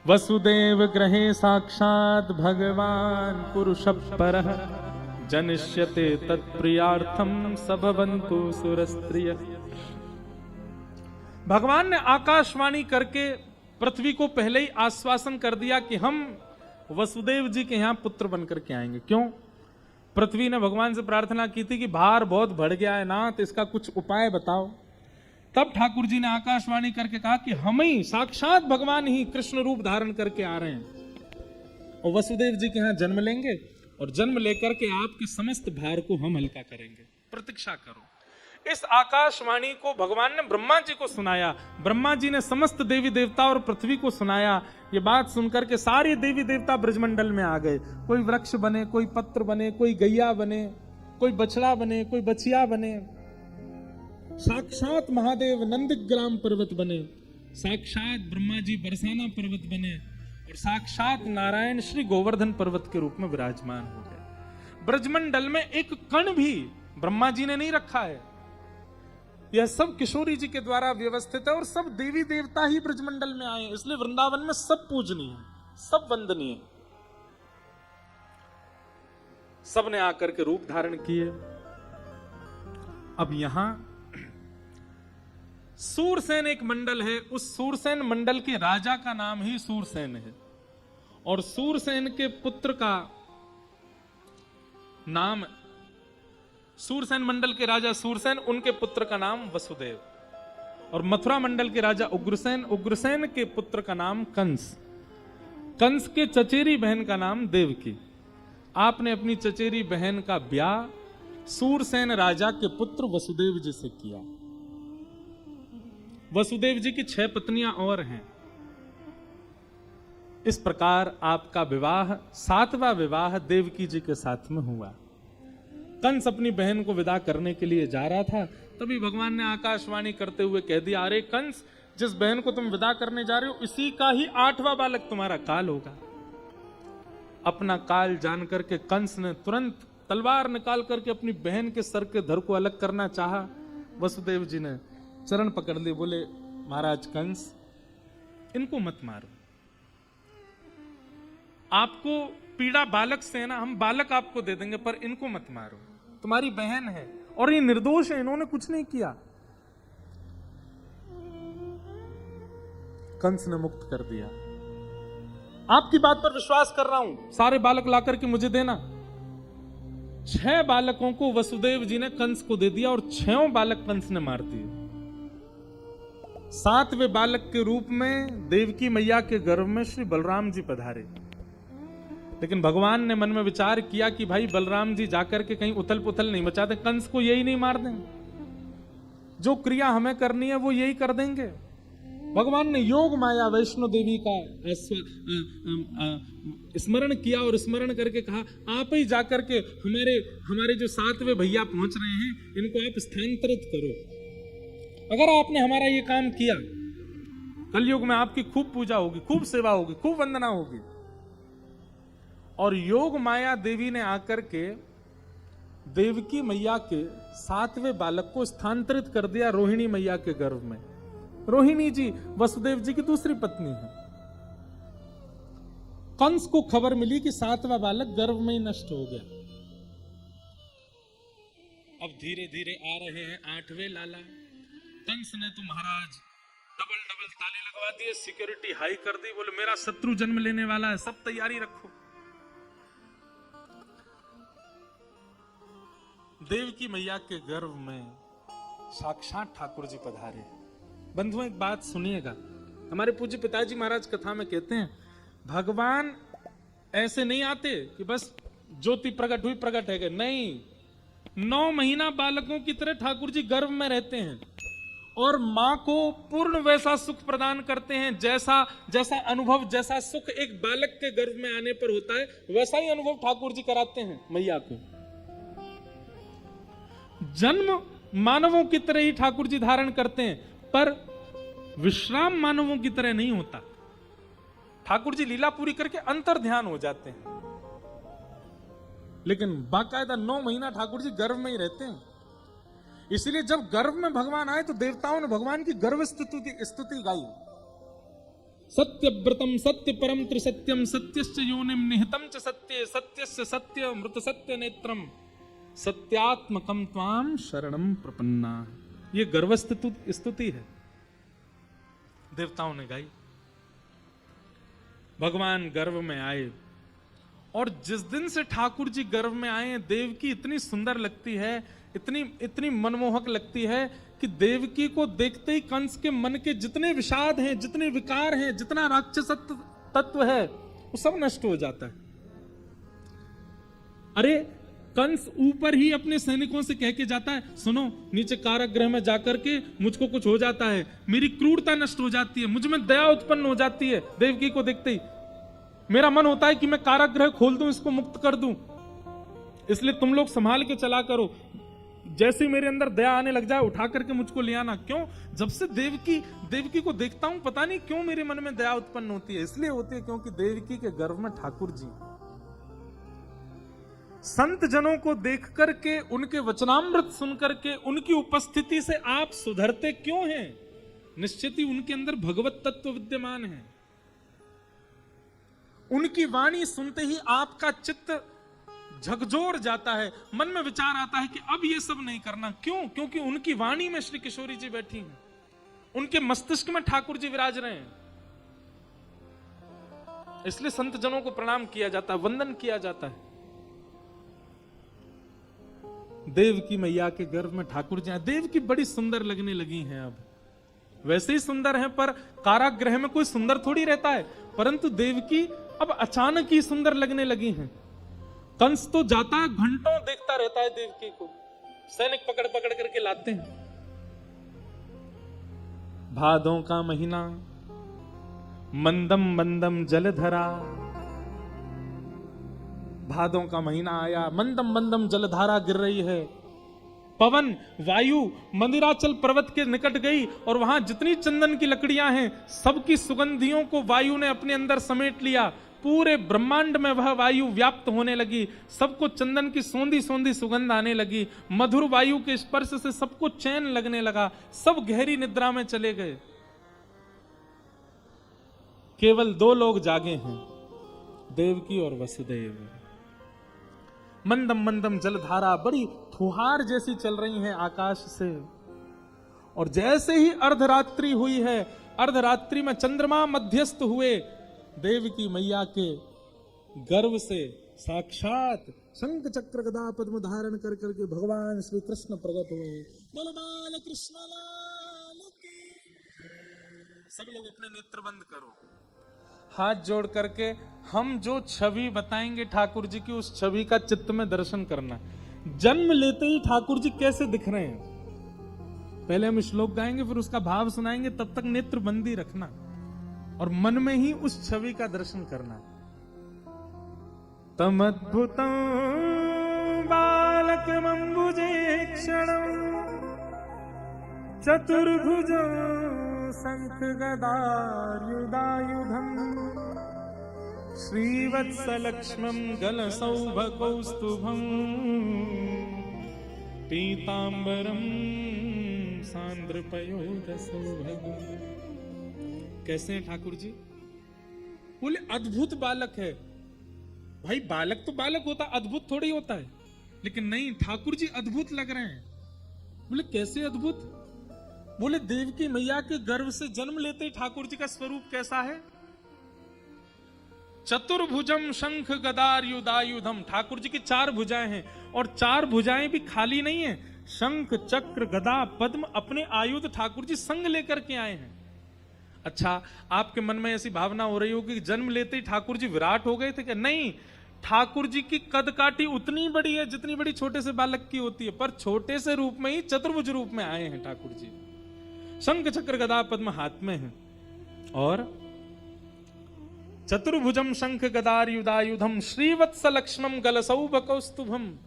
वसुदेव ग्रहे साक्षात भगवान पुरुष परः जनिष्यते तत्प्रियार्थम सभवन्तु सुरस्त्रिय। भगवान ने आकाशवाणी करके पृथ्वी को पहले ही आश्वासन कर दिया कि हम वसुदेव जी के यहां पुत्र बनकर के आएंगे। क्यों? पृथ्वी ने भगवान से प्रार्थना की थी कि भार बहुत बढ़ गया है ना, तो इसका कुछ उपाय बताओ। तब ठाकुर जी ने आकाशवाणी करके कहा कि हम ही साक्षात भगवान ही कृष्ण रूप धारण करके आ रहे हैं और वसुदेव जी के यहां जन्म लेंगे और जन्म लेकर के आपके समस्त भार को हम हल्का करेंगे, प्रतीक्षा करो। इस आकाशवाणी को भगवान ने ब्रह्मा जी को सुनाया। ब्रह्मा जी ने समस्त देवी देवता और पृथ्वी को सुनाया। ये बात सुनकर के सारे देवी देवता ब्रजमंडल में आ गए। कोई वृक्ष बने, कोई पत्र बने, कोई गैया बने, कोई बछड़ा बने, कोई बछिया बने। साक्षात महादेव नंदग्राम पर्वत बने, साक्षात ब्रह्मा जी बरसाना पर्वत बने और साक्षात नारायण श्री गोवर्धन पर्वत के रूप में विराजमान हो गए। ब्रजमंडल में एक कण भी ब्रह्मा जी ने नहीं रखा है। यह सब किशोरी जी के द्वारा व्यवस्थित है और सब देवी देवता ही ब्रजमंडल में आए, इसलिए वृंदावन में सब पूजनीय, सब वंदनीय। सब ने आकर के रूप धारण किए। अब यहां सूरसेन एक मंडल है, उस सूरसेन मंडल के राजा का नाम ही सूरसेन है और सूरसेन के पुत्र का नाम, सूरसेन मंडल के राजा सूरसेन, उनके पुत्र का नाम वसुदेव। और मथुरा मंडल के राजा उग्रसेन, उग्रसेन के पुत्र का नाम कंस, कंस के चचेरी बहन का नाम देवकी। आपने अपनी चचेरी बहन का ब्याह सूरसेन राजा के पुत्र वसुदेव जी से किया। वसुदेव जी की 6 पत्नियां और हैं। इस प्रकार आपका विवाह, 7वां विवाह देवकी जी के साथ में हुआ। कंस अपनी बहन को विदा करने के लिए जा रहा था, तभी भगवान ने आकाशवाणी करते हुए कह दिया, अरे कंस, जिस बहन को तुम विदा करने जा रहे हो इसी का ही 8वां बालक तुम्हारा काल होगा। अपना काल जान करके कंस ने तुरंत तलवार निकाल करके अपनी बहन के सर के धड़ को अलग करना चाहा। वसुदेव जी ने चरण पकड़ लिए, बोले महाराज कंस, इनको मत मारो, आपको पीड़ा बालक से है ना, हम बालक आपको दे देंगे, पर इनको मत मारो, तुम्हारी बहन है और ये निर्दोष है, इन्होंने कुछ नहीं किया। कंस ने मुक्त कर दिया। आपकी बात पर विश्वास कर रहा हूं, सारे बालक लाकर के मुझे देना। 6 बालकों को वसुदेव जी ने कंस को दे दिया और 6 बालक कंस ने मार दिए। 7वें बालक के रूप में देवकी मैया के गर्भ में श्री बलराम जी पधारे। लेकिन भगवान ने मन में विचार किया कि भाई बलराम जी जाकर के कहीं उथल पुथल नहीं मचाते, कंस को यही नहीं मार दें, जो क्रिया हमें करनी है वो यही कर देंगे। भगवान ने योग माया वैष्णो देवी का स्मरण किया और स्मरण करके कहा, आप ही जाकर के हमारे जो 7वें भैया पहुंच रहे हैं, इनको आप स्थानांतरित करो। अगर आपने हमारा ये काम किया, कलयुग में आपकी खूब पूजा होगी, खूब सेवा होगी, खूब वंदना होगी। और योग माया देवी ने आकर के देवकी मैया के 7वें बालक को स्थानांतरित कर दिया रोहिणी मैया के गर्भ में। रोहिणी जी वसुदेव जी की दूसरी पत्नी है। कंस को खबर मिली कि 7वां बालक गर्भ में ही नष्ट हो गया। अब धीरे धीरे आ रहे हैं 8वें लाला। कंस ने तो महाराज डबल ताले लगवा दिए, सिक्योरिटी हाई कर दी, बोले मेरा शत्रु जन्म लेने वाला है, सब तैयारी रखो। देवकी मैया के गर्भ में साक्षात ठाकुर जी पधारे। बंधुओं, एक बात सुनिएगा, हमारे पूज्य पिताजी महाराज कथा में कहते हैं, भगवान ऐसे नहीं आते कि बस ज्योति प्रकट हुई प्रकट है, नहीं, 9 महीना बालकों की तरह ठाकुर जी गर्भ में रहते हैं और मां को पूर्ण वैसा सुख प्रदान करते हैं जैसा अनुभव, जैसा सुख एक बालक के गर्भ में आने पर होता है, वैसा ही अनुभव ठाकुर जी कराते हैं मैया को। जन्म मानवों की तरह ही ठाकुर जी धारण करते हैं, पर विश्राम मानवों की तरह नहीं होता। ठाकुर जी लीला पूरी करके अंतर ध्यान हो जाते हैं, लेकिन बाकायदा 9 महीना ठाकुर जी गर्भ में ही रहते हैं। इसलिए जब गर्भ में भगवान आए तो देवताओं ने भगवान की गर्भ स्तुति गाई। सत्यव्रतम सत्य परम त्रिसत्यम सत्यश्च योनिम निहितम च सत्ये सत्यस्य सत्य मृत सत्य नेत्रम सत्यात्मकम त्वाम शरणम प्रपन्ना। ये गर्वस्थ स्तुति है, देवताओं ने गाई। भगवान गर्भ में आए, और जिस दिन से ठाकुर जी गर्भ में आए, देवकी इतनी सुंदर लगती है, इतनी मनमोहक लगती है कि देवकी को देखते ही कंस के मन के जितने विषाद हैं, जितने विकार हैं, जितना राक्षसत्व तत्व है, वो सब नष्ट हो जाता है। अरे कंस ऊपर ही अपने सैनिकों से कह के जाता है, सुनो नीचे कारागृह में जाकर के मुझको कुछ हो जाता है, मेरी क्रूरता नष्ट हो जाती है, मुझ में दया उत्पन्न हो जाती है। देवकी को देखते ही मेरा मन होता है कि मैं कारागृह खोल दूं, इसको मुक्त कर दूं, इसलिए तुम लोग संभाल के चला करो। जैसे मेरे अंदर दया आने लग जाए उठा करके मुझको ले आना। क्यों? जब से देवकी को देखता हूं, पता नहीं क्यों मेरे मन में दया उत्पन्न होती है। इसलिए होती है क्योंकि देवकी के गर्भ में ठाकुर जी। संत जनों को देख करके, उनके वचनामृत सुन करके, उनकी उपस्थिति से आप सुधरते क्यों हैं? निश्चित ही उनके अंदर भगवत तत्व विद्यमान है। उनकी वाणी सुनते ही आपका चित्त झकझोर जाता है, मन में विचार आता है कि अब ये सब नहीं करना। क्यों? क्योंकि उनकी वाणी में श्री किशोरी जी बैठी हैं, उनके मस्तिष्क में ठाकुर जी विराज रहे हैं। इसलिए संत जनों को प्रणाम किया जाता है, वंदन किया जाता है। देव की मैया के गर्भ में ठाकुर जी, देव की बड़ी सुंदर लगने लगी हैं। अब वैसे ही सुंदर हैं, पर कारागृह में कोई सुंदर थोड़ी रहता है, परंतु देव की अब अचानक ही सुंदर लगने लगी हैं। कंस तो जाता है, घंटों देखता रहता है देवकी को, सैनिक पकड़ पकड़ करके लाते हैं। भादों का महीना, मंदम मंदम जलधरा। भादों का महीना आया, मंदम मंदम जलधारा गिर रही है। पवन वायु मंदिराचल पर्वत के निकट गई, और वहां जितनी चंदन की लकड़ियां हैं, सबकी सुगंधियों को वायु ने अपने अंदर समेट लिया। पूरे ब्रह्मांड में वह वायु व्याप्त होने लगी, सबको चंदन की सौंधी सौंधी सुगंध आने लगी। मधुर वायु के स्पर्श से सबको चैन लगने लगा, सब गहरी निद्रा में चले गए। केवल 2 लोग जागे हैं, देवकी और वसुदेव। मंदम मंदम जलधारा बड़ी फुहार जैसी चल रही है आकाश से, और जैसे ही अर्धरात्रि हुई है, अर्धरात्रि में चंद्रमा मध्यस्थ हुए, देवकी मैया के गर्भ से साक्षात शंख चक्र गदा पद्म धारण कर करके भगवान श्री कृष्ण प्रकट हुए। बोलो बाल कृष्ण लाल की। सब लोग अपने नेत्र बंद करो, हाथ जोड़ करके हम जो छवि बताएंगे ठाकुर जी की, उस छवि का चित्त में दर्शन करना। जन्म लेते ही ठाकुर जी कैसे दिख रहे हैं, पहले हम श्लोक गाएंगे, फिर उसका भाव सुनाएंगे, तब तक नेत्र बंदी रखना और मन में ही उस छवि का दर्शन करना। तमद्भुतं बालकमंबुजे क्षणं चतुर्भुजं शंख गदायुधायुधं श्रीवत्सलक्ष्मं गलसौभकौस्तुभं पीतांबरं सांद्रपयोधसौभगम्। कैसे हैं ठाकुर जी? बोले अद्भुत बालक है। भाई बालक तो बालक होता, अद्भुत थोड़ी होता है। लेकिन नहीं, ठाकुर जी अद्भुत लग रहे हैं। बोले कैसे अद्भुत? बोले देवकी मैया के गर्भ से जन्म लेते ही ठाकुर जी का स्वरूप कैसा है? चतुर्भुजम शंख गदार युधायुधम। ठाकुर जी की 4 भुजाएं हैं, और 4 भुजाएं भी खाली नहीं है। शंख चक्र गदा पद्म अपने आयुध ठाकुर जी संग लेकर के आए हैं। अच्छा, आपके मन में ऐसी भावना हो रही होगी कि जन्म लेते ही ठाकुर जी विराट हो गए थे क्या? नहीं, ठाकुर जी की कद काठी उतनी बड़ी है जितनी बड़ी छोटे से बालक की होती है, पर छोटे से रूप में ही चतुर्भुज रूप में आए हैं ठाकुर जी। शंख चक्र गदा पद्म हाथ में है, और चतुर्भुजम शंख गदार युधायुधम श्रीवत्स लक्ष्मण गलसौभकौस्तुभम।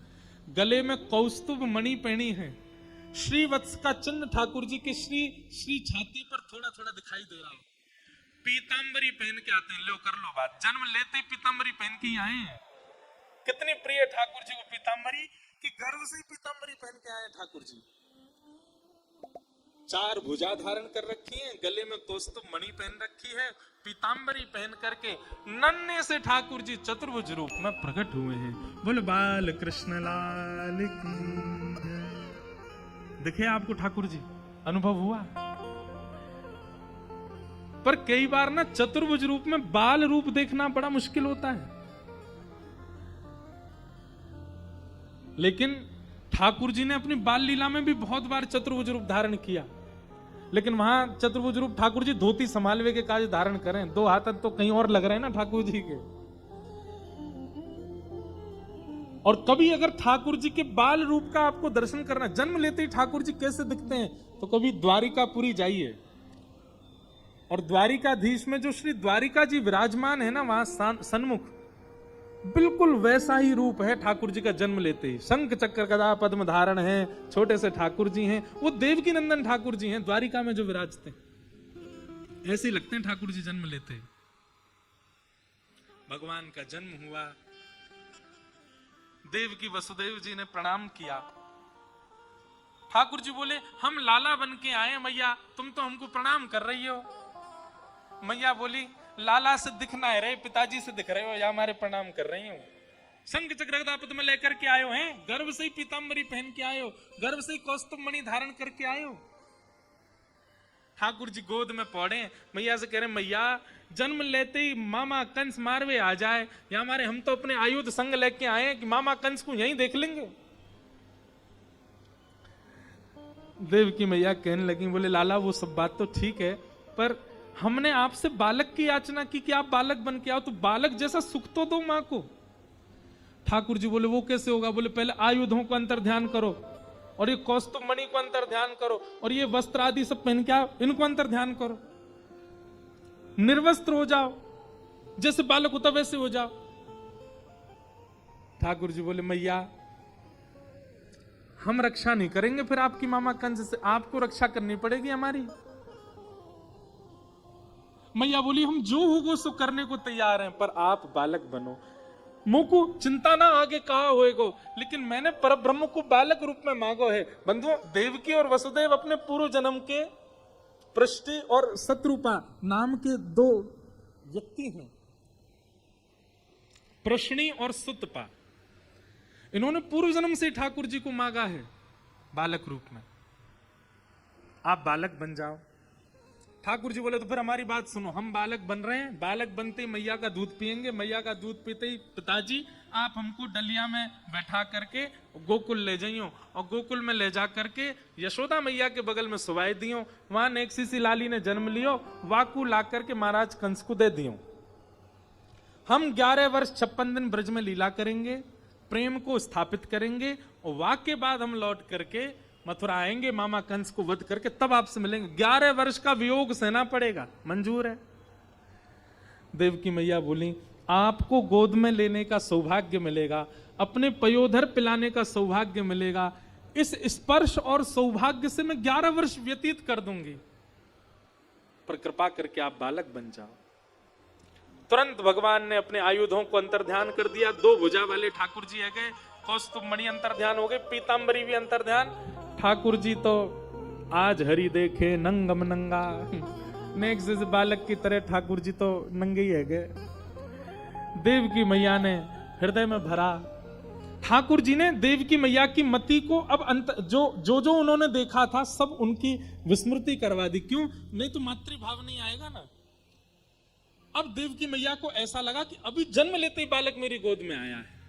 गले में कौस्तुभ मणि पहनी है। श्रीवत्स का चिन्ह ठाकुर जी के श्री छाती पर थोड़ा थोड़ा दिखाई दे रहा है। पीतांबरी पहन के आते हैं। लो कर लो बात, जन्म लेते ही पीतांबरी पहन के ही आए हैं। कितनी प्रिय ठाकुर जी को पीतांबरी, कि गर्भ से ही पीतांबरी पहन के आए ठाकुर जी। 4 भुजा धारण कर रखी है, गले में कौस्तुभ मणि पहन रखी है, पीतांबरी पहन करके नन्हे से ठाकुर जी चतुर्भुज रूप में प्रकट हुए हैं। बोले बाल कृष्ण लाल की जय। दिखे आपको ठाकुर जी, अनुभव हुआ? पर कई बार ना चतुर्भुज रूप में बाल रूप देखना बड़ा मुश्किल होता है, लेकिन ठाकुर जी ने अपनी बाल लीला में भी बहुत बार चतुर्भुज रूप धारण किया। लेकिन वहां चतुर्भुज रूप ठाकुर जी धोती संभालवे के काज धारण करें, 2 हाथ तो कहीं और लग रहे हैं ना ठाकुर जी के। और कभी अगर ठाकुर जी के बाल रूप का आपको दर्शन करना, जन्म लेते ही ठाकुर जी कैसे दिखते हैं, तो कभी द्वारिकापुरी जाइए और द्वारिकाधीश में जो श्री द्वारिका जी विराजमान है ना, वहां सन्मुख बिल्कुल वैसा ही रूप है ठाकुर जी का जन्म लेते ही। शंख चक्र गदा पद्म धारण है, छोटे से ठाकुर जी हैं, वो देवकी नंदन ठाकुर जी हैं द्वारिका में जो विराजते हैं, ऐसे ही लगते हैं ठाकुर जी जन्म लेते ही। भगवान का जन्म हुआ, देवकी वसुदेव जी ने प्रणाम किया। ठाकुर जी बोले हम लाला बन के आए मैया, तुम तो हमको प्रणाम कर रही हो। मैया बोली लाला से दिखना है रहे, पिताजी से दिख रहे हो या हमारे प्रणाम कर रही हो? शंख चक्र गदा पद्म लेकर के आयो हैं, गर्भ से ही पीतांबरी पहन के आयो, गर्भ से ही कौस्तुभ मणि धारण करके आयो। ठाकुर जी गोद में पौड़े, मैया से कह रहे मैया जन्म लेते ही मामा कंस मारवे आ जाए, या हमारे हम तो अपने आयुध संग लेके आए कि मामा कंस को यहीं देख लेंगे। देवकी मैया कहने लगी, बोले लाला वो सब बात तो ठीक है, पर हमने आपसे बालक की याचना की कि आप बालक बन के आओ, तो बालक जैसा सुख तो दो मां को। ठाकुर जी बोले वो कैसे होगा? बोले पहले आयुधों को अंतर ध्यान करो, और ये कौस्तुभ मणि को अंतर ध्यान करो, और ये वस्त्र आदि सब पहन के आओ, इनको अंतर ध्यान करो, निर्वस्त्र हो जाओ, जैसे बालक होता वैसे हो जाओ। ठाकुर जी बोले मैया हम रक्षा नहीं करेंगे फिर आपकी मामा कंस से, आपको रक्षा करनी पड़ेगी हमारी। मैया बोली हम जो होगा सो करने को तैयार हैं, पर आप बालक बनो। मुंह को चिंता ना आगे कहा होएगो, लेकिन मैंने परब्रह्म को बालक रूप में मांगो है। बंधुओं, देवकी और वसुदेव अपने पूर्व जन्म के पृष्टि और शत्रुपा नाम के 2 व्यक्ति हैं, प्रश्नी और सुतपा। इन्होंने पूर्व जन्म से ठाकुर जी को मांगा है बालक रूप में, आप बालक बन जाओ। ठाकुर जी बोले तो फिर हमारी बात सुनो, हम बालक बन रहे हैं, बालक बनते ही मैया का दूध पिएंगे, मैया का दूध पीते ही पिताजी आप हमको डलिया में बैठा करके गोकुल ले जाइयो, और गोकुल में ले जा करके यशोदा मैया के बगल में सुवाई दियो, वहां नेक्सी सी लाली ने जन्म लियो, वाकू ला करके महाराज कंस को दे दियो। हम 11 वर्ष 56 दिन ब्रज में लीला करेंगे, प्रेम को स्थापित करेंगे, और वाक के बाद हम लौट करके मथुरा आएंगे, मामा कंस को वध करके तब आपसे मिलेंगे। 11 वर्ष का वियोग सहना पड़ेगा, मंजूर है? देवकी मैया बोली आपको गोद में लेने का सौभाग्य मिलेगा, अपने पयोधर पिलाने का सौभाग्य मिलेगा, इस स्पर्श और सौभाग्य से मैं 11 वर्ष व्यतीत कर दूंगी, पर कृपा करके आप बालक बन जाओ। तुरंत भगवान ने अपने आयुधों को अंतर ध्यान कर दिया, 2 भुजा वाले ठाकुर जी आ गए, कौस्तुभ मणि अंतर ध्यान हो गए, पीतांबरी भी अंतर ध्यान। ठाकुर जी तो आज हरि देखे नंगम नंगा, नेक्स्ट बालक की तरह ठाकुर जी तो नंगे ही है गए। देवकी मैया ने हृदय में भरा, ठाकुर जी ने देवकी मैया की मति को अब जो उन्होंने देखा था सब उनकी विस्मृति करवा दी। क्यों? नहीं तो मातृभाव नहीं आएगा ना। अब देवकी मैया को ऐसा लगा कि अभी जन्म लेते ही बालक मेरी गोद में आया है।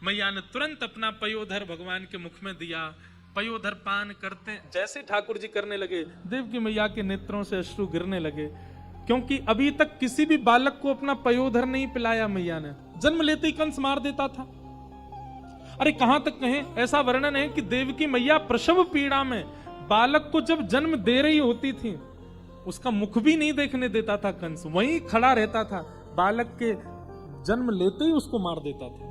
मैया ने तुरंत अपना पयोधर भगवान के मुख में दिया, पयोधर पान करते जैसे ठाकुर जी करने लगे, देवकी मैया के नेत्रों से अश्रु गिरने लगे, क्योंकि अभी तक किसी भी बालक को अपना पयोधर नहीं पिलाया मैया ने। जन्म लेते ही कंस मार देता था। अरे कहां तक कहें, ऐसा वर्णन है कि देवकी मैया प्रसव पीड़ा में बालक को जब जन्म दे रही होती थी, उसका मुख भी नहीं देखने देता था कंस, वहीं खड़ा रहता था, बालक के जन्म लेते ही उसको मार देता था।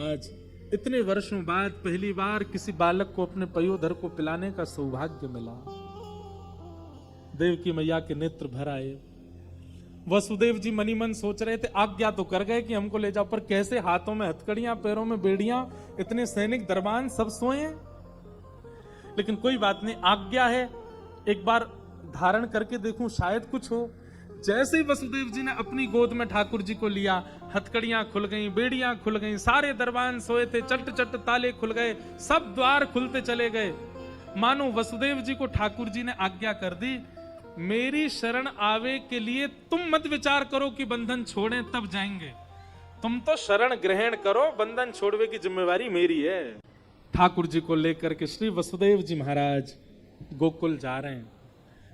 आज इतने वर्षों बाद पहली बार किसी बालक को अपने पयोधर को पिलाने का सौभाग्य मिला। देवकी मैया के नेत्र भर आए। वसुदेव जी मनी मन सोच रहे थे, आज्ञा तो कर गए कि हमको ले जाओ, पर कैसे, हाथों में हथकड़ियां, पैरों में बेड़ियां, इतने सैनिक दरबान सब सोए। लेकिन कोई बात नहीं, आज्ञा है, एक बार धारण करके देखूं शायद कुछ हो। जैसे ही वसुदेव जी ने अपनी गोद में ठाकुर जी को लिया, हथकड़ियां खुल गईं, बेड़ियां खुल गईं, सारे दरबान सोए थे, चट चट ताले खुल गए, सब द्वार खुलते चले गए। मानो वसुदेव जी को ठाकुर जी ने आज्ञा कर दी, मेरी शरण आवे के लिए तुम मत विचार करो कि बंधन छोड़ें तब जाएंगे, तुम तो शरण ग्रहण करो, बंधन छोड़वे की जिम्मेवारी मेरी है। ठाकुर जी को लेकर के श्री वसुदेव जी महाराज गोकुल जा रहे हैं।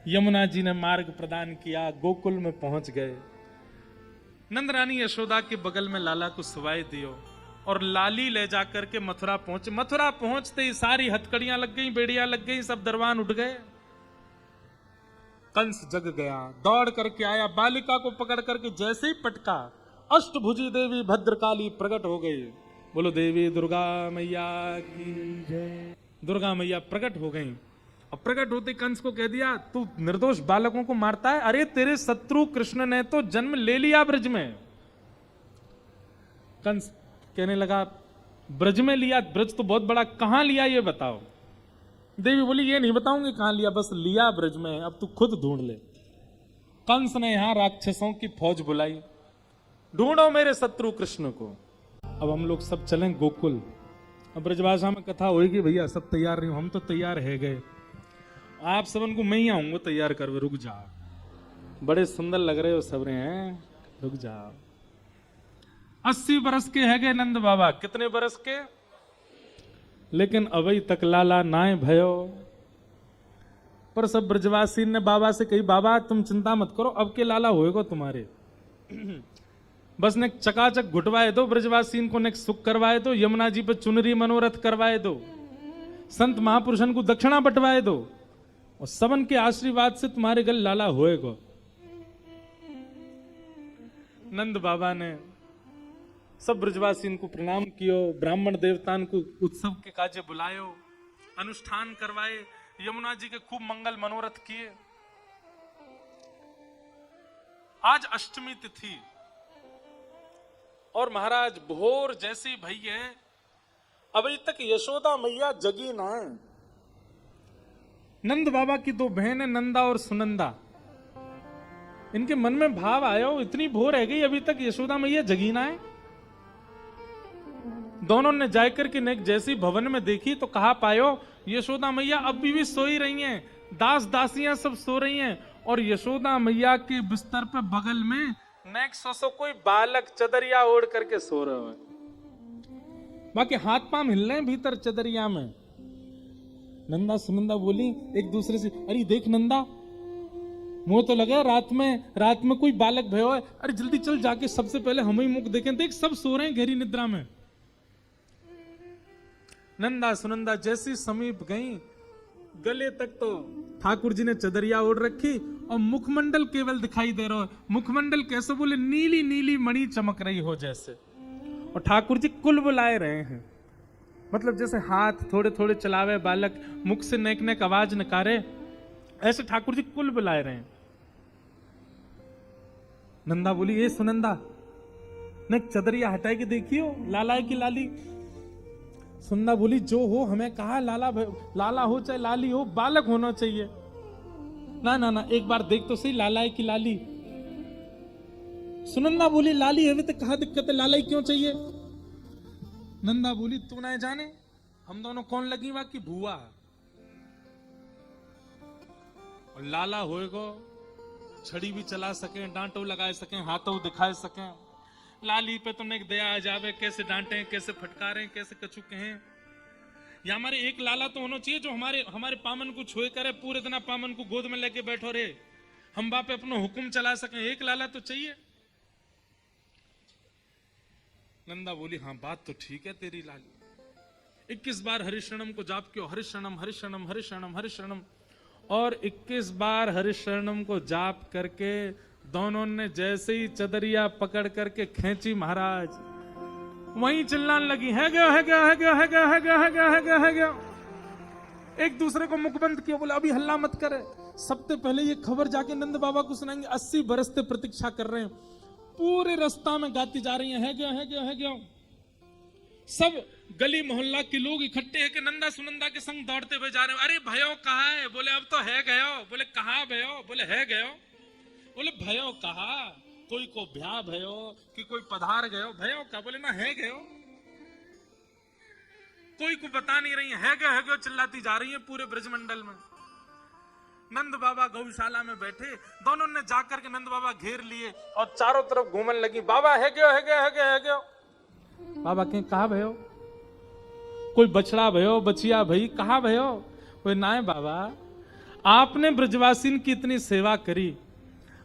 यमुना जी ने मार्ग प्रदान किया, गोकुल में पहुंच गए। नंदरानी यशोदा के बगल में लाला को सुवाई दियो और लाली ले जाकर के मथुरा पहुंचे। मथुरा पहुंचते ही सारी हथकड़ियां लग गई, बेड़ियां लग गई, सब दरबान उठ गए। कंस जग गया, दौड़ करके आया, बालिका को पकड़ करके जैसे ही पटका, अष्टभुजी देवी भद्रकाली प्रकट हो गई। बोलो देवी दुर्गा मैया की जय। दुर्गा मैया प्रकट हो गई। अब प्रकट होते कंस को कह दिया, तू निर्दोष बालकों को मारता है? अरे तेरे शत्रु कृष्ण ने तो जन्म ले लिया ब्रज में। कंस कहने लगा, ब्रज में लिया? ब्रज तो बहुत बड़ा, कहां लिया ये बताओ। देवी बोली, ये नहीं बताऊंगी कहां लिया, बस लिया ब्रज में, अब तू खुद ढूंढ ले। कंस ने यहां राक्षसों की फौज बुलाई, ढूंढो मेरे शत्रु कृष्ण को। अब हम लोग सब चलें गोकुल। अब ब्रजभाषा में कथा होगी, भैया सब तैयार नहीं, हम तो तैयार है गए, आप सबन को मैं ही आऊंगा तैयार करवे, रुक जा, बड़े सुंदर लग रहे हो सब रहे हैं, रुक जा। 80 बरस के है गए नंद बाबा। कितने बरस के? लेकिन अभी तक लाला नाय भयो। पर सब ब्रजवासी ने बाबा से कही, बाबा तुम चिंता मत करो, अब के लाला होएगा तुम्हारे। बस ने चकाचक घुटवाए दो, ब्रजवासी को ने सुख करवाए दो, यमुना जी पे चुनरी मनोरथ करवाए दो, संत महापुरुषन को दक्षिणा बंटवाए दो, और सबन के आशीर्वाद से तुम्हारे गल लाला होएगा। नंद बाबा ने सब ब्रजवासी को प्रणाम कियो, ब्राह्मण देवतान को उत्सव के काजे बुलायो, अनुष्ठान करवाए, यमुना जी के खूब मंगल मनोरथ किए। आज अष्टमी तिथि और महाराज भोर जैसी भई है, अभी तक यशोदा मैया जगी ना है। नंद बाबा की दो बहनें नंदा और सुनंदा, इनके मन में भाव आया, इतनी भोर रह गई अभी तक यशोदा मैया जगी ना है। दोनों ने जाकर के नेक जैसी भवन में देखी तो कहा पायो यशोदा मैया अभी भी सोई रही हैं, दास दासियां सब सो रही हैं, और यशोदा मैया के बिस्तर पे बगल में नेक सो कोई बालक चदरिया ओढ़ करके सो रहे हैं, बाकी हाथ पांव हिल रहे हैं भीतर चदरिया में। नंदा सुनंदा बोली एक दूसरे से, अरे देख नंदा, मुझे तो लगा रात में कोई बालक भयो है, अरे जल्दी चल जाके सबसे पहले हम ही मुख देखें, देख सब सो रहे हैं गहरी निद्रा में। नंदा सुनंदा जैसी समीप गई, गले तक तो ठाकुर जी ने चदरिया ओढ़ रखी और मुखमंडल केवल दिखाई दे रहा है। मुखमंडल कैसे बोले, नीली नीली मणि चमक रही हो जैसे, और ठाकुर जी कुल बुलाए रहे हैं, मतलब जैसे हाथ थोड़े थोड़े चलावे बालक, मुख से नेक नेक आवाज निकारे, ऐसे ठाकुर जी कुल बुलाए रहे हैं। नंदा बोली, ये सुनंदा ने चदरिया हटाई के देखियो, लाला है कि लाली? सुनंदा बोली, जो हो, हमें कहा लाला हो चाहे लाली हो, बालक होना चाहिए। ना ना ना, एक बार देख तो सही, लाला है कि लाली? सुनंदा बोली, लाली है तो कहा दिक्कत है, लाला ही क्यों चाहिए? नंदा बोली, तू ना जाने हम दोनों कौन लगी वा की भुआ, और लाला होएगो छड़ी भी चला सके, डांटो लगाए सके, हाथों दिखाए सके, लाली पे तो एक दया आ जावे, कैसे डांटे, कैसे फटकारें, कैसे कछु कहें। या हमारे एक लाला तो होना चाहिए जो हमारे पामन को छुए करे, पूरे दिन पामन को गोद में लेके बैठो रे, हम बाप पे अपना हुक्म चला सके, एक लाला तो चाहिए। नंदा बोली, हाँ बात तो ठीक है तेरी लाली। 21 बार हरिशरणम को जाप क्यों, हरिशरणम हरिशरणम हरिशरणम हरिशरणम, और 21 बार हरिशरणम को जाप करके दोनों ने जैसे ही चदरिया पकड़ करके खींची, महाराज वहीं चिल्लाने लगी, है गया है गया है गया है गया है गया है गया है गया है गया। एक दूसरे को मुख बंद किया, बोले अभी हल्ला मत करे, सबसे पहले ये खबर जाके नंद बाबा को सुनाएंगे। 80 बरस से प्रतीक्षा कर रहे हैं, पूरे रास्ता में गाती जा रही है गया है गया है गया। सब गली मोहल्ला के लोग इकट्ठे है कि नंदा सुनंदा के संग दौड़ते हुए जा रहे हैं। अरे भयो कहाँ है? बोले अब तो है गयो। बोले कहाँ भयो? बोले है गयो। बोले भयो कहा? कोई को ब्याह भयो कि कोई पधार गयो? भयो का? बोले ना है गयो। कोई को बता नहीं रही है गयो चिल्लाती जा रही है पूरे ब्रजमंडल में। नंद बाबा गौशाला में बैठे, दोनों ने जाकर के नंद बाबा घेर लिए और चारों तरफ घूमने लगी। बाबा है गयो, है गयो, है गयो, है गयो। बाबा के कहा भयो? कोई बछड़ा भयो, बचिया भई, कहा भयो? कोई ना है बाबा, आपने ब्रजवासीन की इतनी सेवा करी,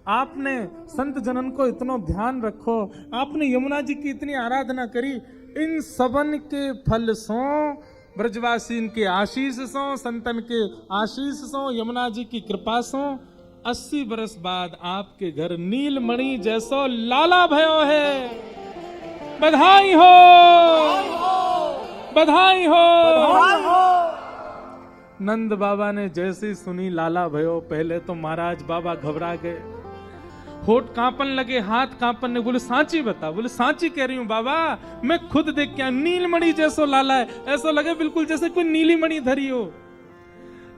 आपने संत जनन को इतना ध्यान रखो, आपने यमुना जी की इतनी आराधना करी, इन सबन के फल सो, ब्रजवासीन के आशीष सो, संतन के आशीष सो, यमुना जी की कृपा सो 80 बरस बाद आपके घर नीलमणि जैसो लाला भयो है। बधाई हो, बधाई हो। नंद बाबा ने जैसे सुनी लाला भयो, पहले तो महाराज बाबा घबरा गए, होठ कांपन लगे, हाथ कांपन लगे। बोले सांची बता? बोले सांची कह रही हूं बाबा, मैं खुद देख के नीलमणि जैसो लाला है, ऐसा लगे बिल्कुल जैसे कोई नीली मणि धरी हो।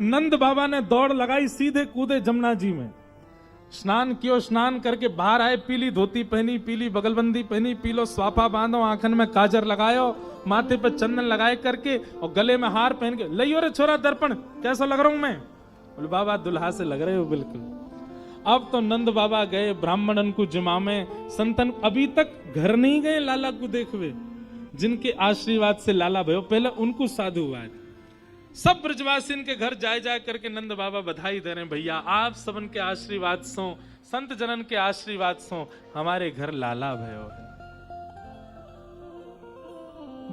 नंद बाबा ने दौड़ लगाई, सीधे कूदे जमुना जी में, स्नान कियो, स्नान करके बाहर आए, पीली धोती पहनी, पीली बगलबंदी पहनी, पीलो स्वाफा बांधो, आंखन में काजर लगायो, माथे पर चंदन लगाए करके और गले में हार पहन के, लियो रे छोरा दर्पण, कैसा लग रहा हूं मैं? बोले बाबा दुल्हा से लग रहे हो बिल्कुल। अब तो नंद बाबा गए ब्राह्मणन को जिमामे, संतन अभी तक घर नहीं गए लाला को देखवे, जिनके आशीर्वाद से लाला भयो, पहले उनको साधु हुआ है। सब ब्रजवासीन के घर जाए जाए करके नंद बाबा बधाई दे रहे हैं, भैया आप सबन के आशीर्वाद सो, संत जनन के आशीर्वाद सो हमारे घर लाला भयो है।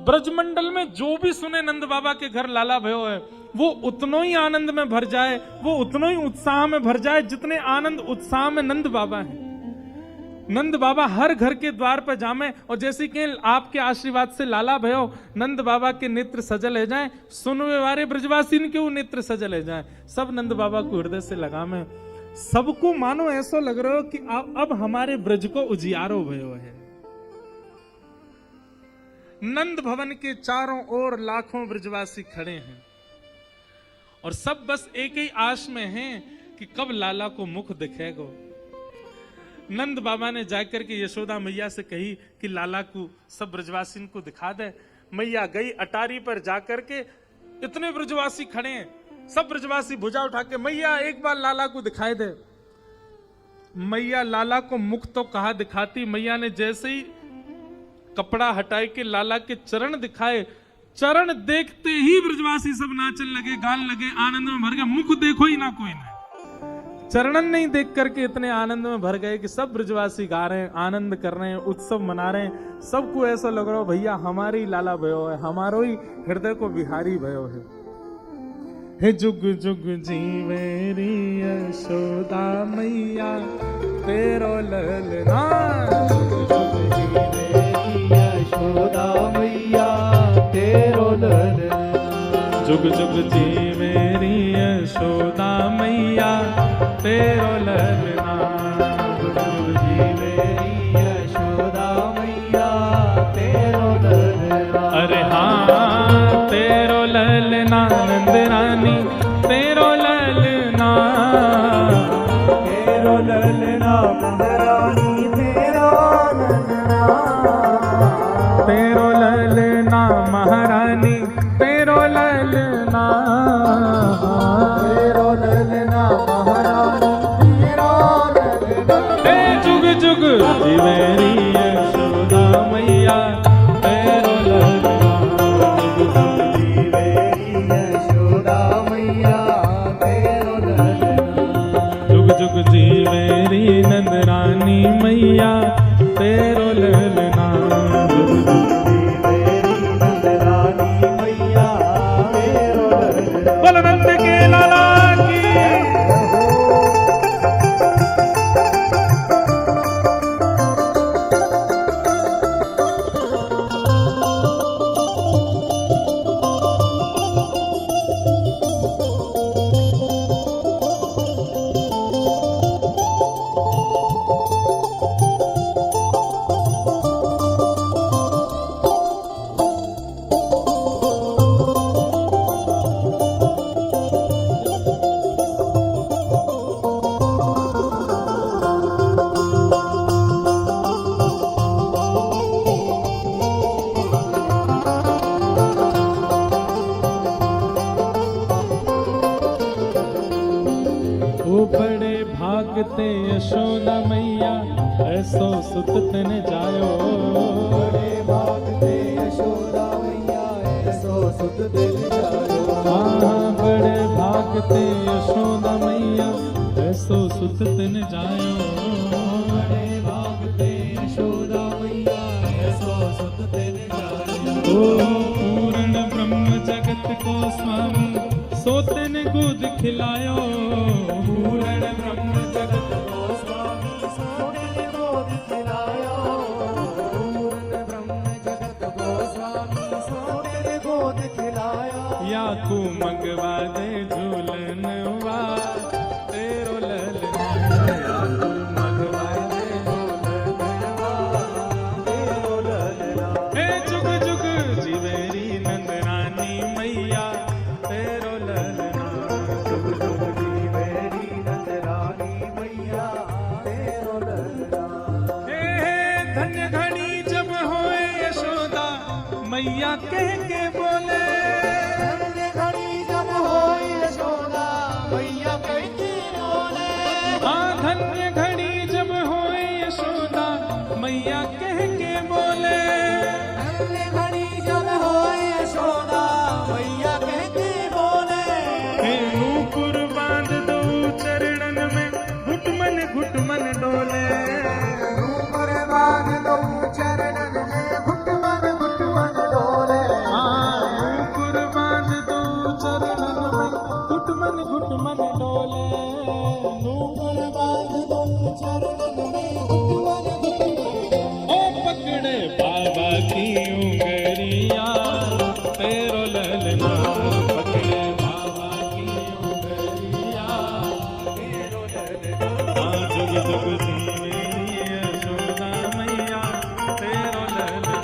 ब्रजमंडल में जो भी सुने नंद बाबा के घर लाला भयो है, वो उतना ही आनंद में भर जाए, वो उतना ही उत्साह में भर जाए जितने आनंद उत्साह में नंद बाबा हैं। नंद बाबा हर घर के द्वार पर जामे, और जैसे कि आपके आशीर्वाद से लाला भयो, नंद बाबा के नेत्र सजल है जाए, सुनवे वारे ब्रजवासीन के वो नेत्र सजल है जाए, सब नंद बाबा को हृदय से लगामे, सबको मानो ऐसा लग रहा हो कि अब हमारे ब्रज को उजियारो भयो है। नंद भवन के चारों ओर लाखों ब्रजवासी खड़े हैं और सब बस एक ही आश में हैं कि कब लाला को मुख दिखेगा। नंद बाबा ने जाकर के यशोदा मैया से कही कि लाला को सब ब्रजवासी को दिखा दे। मैया गई अटारी पर जाकर के, इतने ब्रजवासी खड़े हैं, सब ब्रजवासी भुजा उठा के, मैया एक बार लाला को दिखाई दे। मैया लाला को मुख तो कहा दिखाती, मैया ने जैसे ही कपड़ा हटाए के लाला के चरण दिखाए, चरण देखते ही ब्रजवासी सब नाचन लगे, गान लगे, आनंद में भर गए। मुख देखो ही ना कोई नहीं, चरणन नहीं देख करके इतने आनंद में भर गए कि सब ब्रजवासी गा रहे हैं, आनंद कर रहे हैं, उत्सव मना रहे हैं। सबको ऐसा लग रहा हो भैया हमारी लाला भयो है, हमारो ही हृदय को बिहारी भयो है। हे जुग जुग जीवेरी यशोदा मैया तेरो ललना, यशोदा मैया तेरो ललना, जुग जुग जीवेरी यशोदा मैया तेरो ललना, जुग जीवेरी यशोदा मैया तेरो ललना। अरे हाँ तेरो ललना नंद रानी तेरो ललना, तेरो ललना महारानी तेरो ललना, तेरो ललना महारानी तेरो ललना, तेरो ललना महारानी तेरो ललना। हे जुग जुग जीवेरी यशोदा मैया तेरो ललना, जुग जुग जीवेरी यशोदा मैया तेरो ललना, जुग जुग जीवेरी नंद रानी मैया तेरो ललना, जुग जुग जीवेरी नंद रानी मैया तेरो ललना। बोल नंद के लाला की। यशोदा मैया ऐसो सुत तन जायो बड़े भाग ते यशोदा मैया ऐसो सुत दिल जायो हाँ बड़े भाग ते यशोदा मैया ऐसो सुत तन जायो बड़े भाग ते यशोदा मैया ऐसो सुत दिल जायो ओ पूर्ण ब्रह्म जगत को स्वामी सोतन गोद खिलायो पूर्ण ब्रह्म जगत को स्वामी सोने गोद खिलायो पूर्ण ब्रह्म जगत को स्वामी सोने गोद खिलायो या तू मंगवा दे झूलन वा तेरो ललना या तू मंगवा दे झूलनवा तेरो ललना हे जुग जुग जीवेरी नंदरानी मैया तेरो ललना जुग जुग जीवेरी नंदरानी मैया तेरो ललना हे धन्य घड़ी जब होए यशोदा मैया कह के बोले धन्य घड़ी जब होई यशोदा मैया कहती बोले हाँ धन्य घड़ी जब होए यशोदा मैया कह के बोले धन्य घड़ी जब होई यशोदा मैया कहती बोले हे नूपुर बांध दो चरणन में घुटमन डोले ऊपर बांध दो चरणन में घुटमन डोले हाँ नूपुर बांध दो चरणन में घुटमन डोले ऊपर बांध दो चरणन में घुटमन ओ पकड़े बाबा की उंगलिया तेरो ललना पकड़े बाबा की उंगलिया तेरो ललना हाँ जुग जुग जीवेरी यशोदा मैया तेरो ललना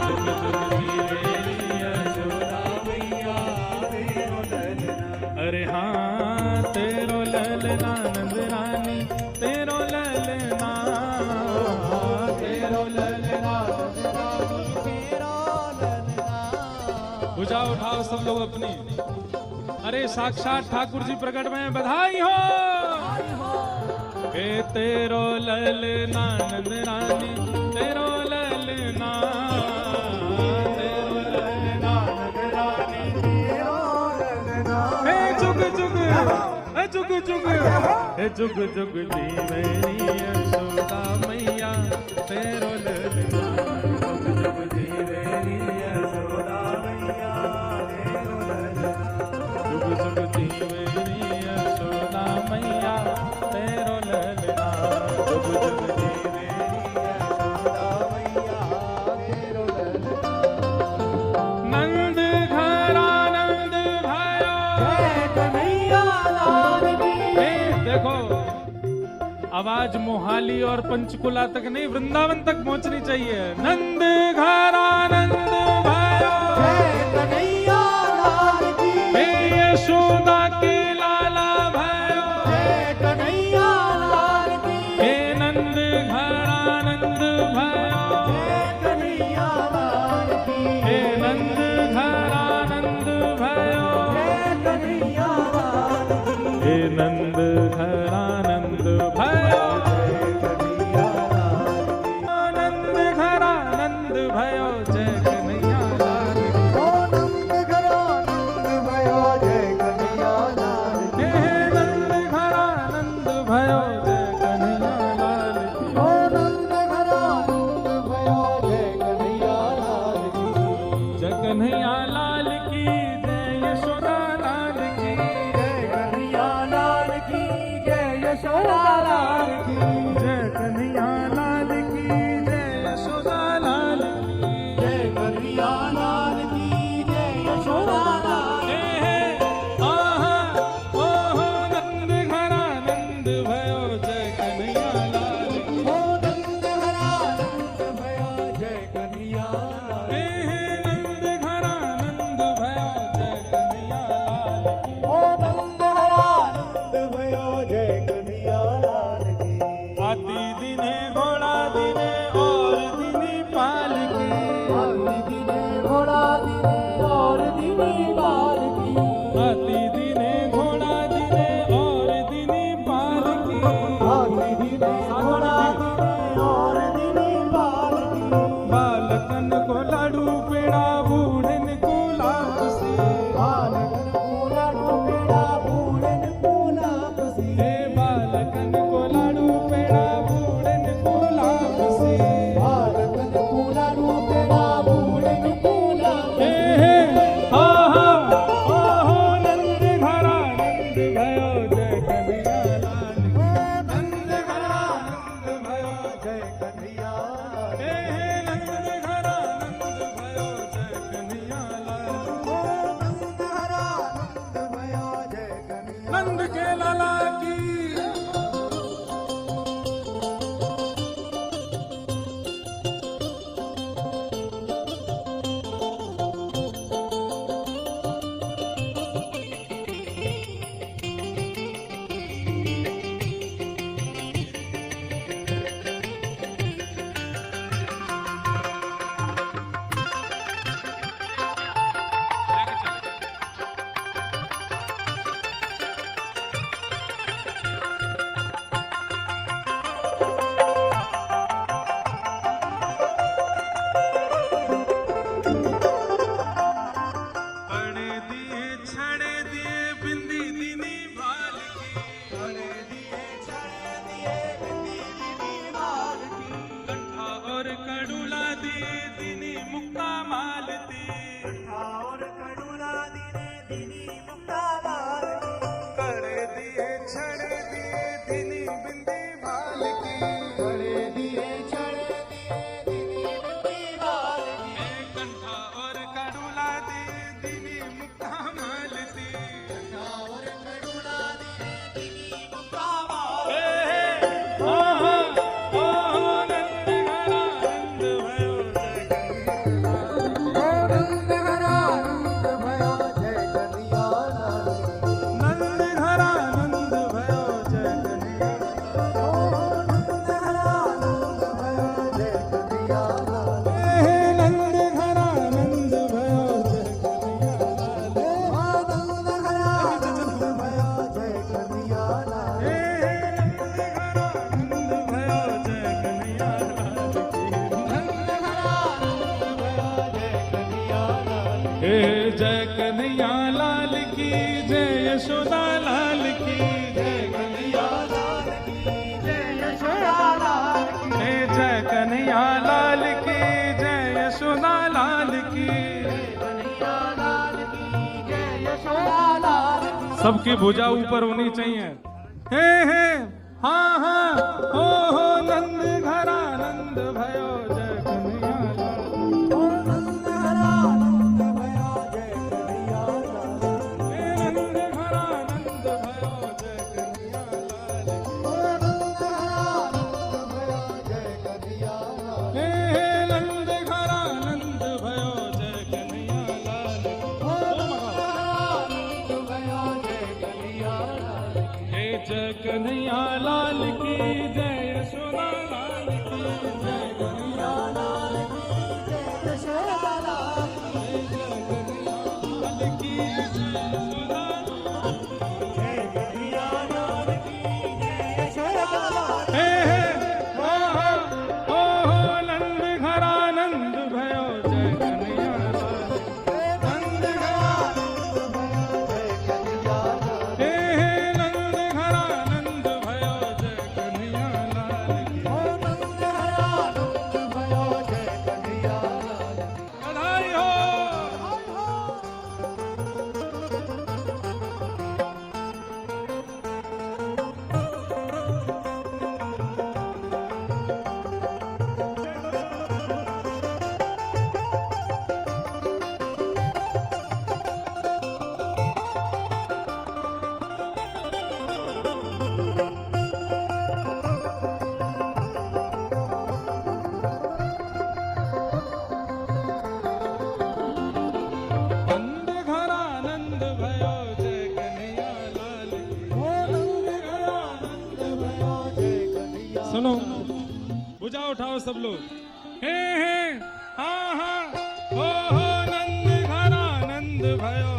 जुग जुग जीवेरी यशोदा मैया तेरो ललना अरे हाँ तेरो ललना नंदरानी तेरो ललना तेरो ललना भुजा उठाओ सब लोग अपनी अरे साक्षात ठाकुर जी प्रकट में बधाई हो हे तेरो ललना नंदरानी तेरो ललना तेरो ललना नंदरानी हे जुग जुग हे जुग जुग हे जुग जुग जीवेरी यशोदा मैया तेरो ललना जुग जुग जीवेरी यशोदा मैया तेरो ललना जुग जुग जीवेरी यशोदा मैया तेरो ललना जुग जुग जीवेरी यशोदा मैया तेरो ललना नंद घर आनंद भयो कन्हैया लाल की हे देखो आवाज मोहाली और पंचकुला तक नहीं वृंदावन तक पहुंचनी चाहिए नंद घर आनंद भयो कन्हैया लाल की हे यशोदा के लाला भयो कन्हैया लाल की हे नंद घर आनंद भयो कन्हैया लाल की हे नंद घर आनंद भयो कन्हैया लाल की हे नंद घर आनंद भयो आनंद घर आनंद भयो जय कन्हैया लाल की। हे नंद घर आनंद भयो जय कन्हैया लाल की। जय कन्हैया लाल की जय यशोदा लाल की जय कन्हैया लाल की जय यशोदा लाल की जय कन्हैया लाल की जय यशोदा लाल की जय कन्हैया लाल की जय यशोदा लाल की आहा ओहो नंद घर आनंद भयो जय कन्हैया लाल की नंद घर आनंद भयो जय कन्हैया लाल की नंद घर आनंद भयो जय कन्हैया लाल की आती दिने घोड़ा दिने और दिनी पालकी आती दिने घोड़ा दिने और दिनी पालकी आती दिने घोड़ा दिने और दिनी पालकी आती घोड़ा दिने और दिनी बालकी बालकन को लाडू पेड़ा बूढ़न को लाभ से बालकन को लाडू पेड़ा बूढ़न को लाभ से हे बालकन को लाडू पेड़ा बूढ़न को लाभ से बालकन को लाडू पेड़ा बूढ़न को लाभ हे से हा हा ओ हो नंद घरा नंद भयो जय कन्हैया लाल नंद घरा नंद भयो जय कन्हैया लाल हे नंद घरा नंद भयो जय कन्हैया लाल नंद घरा नंद भयो जय कन्हैया नंद के लाला की अणे दिए छड़े दिए बिंदी दिनी भाल की अरे दिए छड़े दिए बिंदी दिनी माल की कंठा और कड़ूला दिए दिनी मुक्ता मालती और कड़ूला दिने दिनी मुक्ता लाल की करे दिए छड़े दिए दिनी बिंदी भाल की अरे दिए छड़े दिए दिनी बिंदी माल की कंठा और कड़ूला दिए दिनी मुक्ता मालती और कड़ूला दिने दिनी मुक्ता माल हे हा हा ओ नंद घरा नंद भयो जय कन्हैया नंद घरा नंद भयो जय कन्हैया लाल नंद घरा नंद भयो जय कन्हैया नंद घरा नंद भयो जय कन्हैया लाल हे नंद घरा नंद भयो जय कन्हैया लाल नंद घरा नंद भयो जय कन्हैया लाल हे नंद घरा नंद भयो जय कन्हैया लाल की नंद घरा नंद भयो जय कन्हैया लाल हे जय कन्हैया लाल की जय यशोदा लाल की जय कन्हैया लाल की जय यशोदा लाल की हे जय कन्हैया लाल की जय यशोदा लाल की कन्हैया लाल की जय यशोदा लाल की सबकी भुजा ऊपर होनी चाहिए हे हा हा हो नंद घरा नंद भयो जय कन्हैया लाल नंद घरा नंद भयो जय कन्हैया लाल हे नंद घरा नंद भयो जय कन्हैया लाल नंद घरा नंद भयो जय कन्हैया लाल हे नंद घरा नंद भयो जय कन्हैया लाल नंद भयो जय कन्हैया लाल हे जय कन्हैया लाल की जय यशोदा लाल की जय कन्हैया लाल की जय यशोदा लाल की लाल की जय यशोदा जय कन्हैया लाल की जय यशोदा लाल हे हा हा हो नंद घरा नंद भयो जय कन्हैया लाल नंद घरा नंद भयो जय कन्हैया लाल हे नंद घरा नंद भयो जय कन्हैया लाल की नंद घरा नंद भयो जय कन्हैया लाल बधाई हो नंद घरा नंद भयो जय कन्हैया लाल की नंद घरा नंद भयो जय कन्हैया सुनो भुजा उठाओ सब लोग हे हा हा हो नंद घरा नंद भयो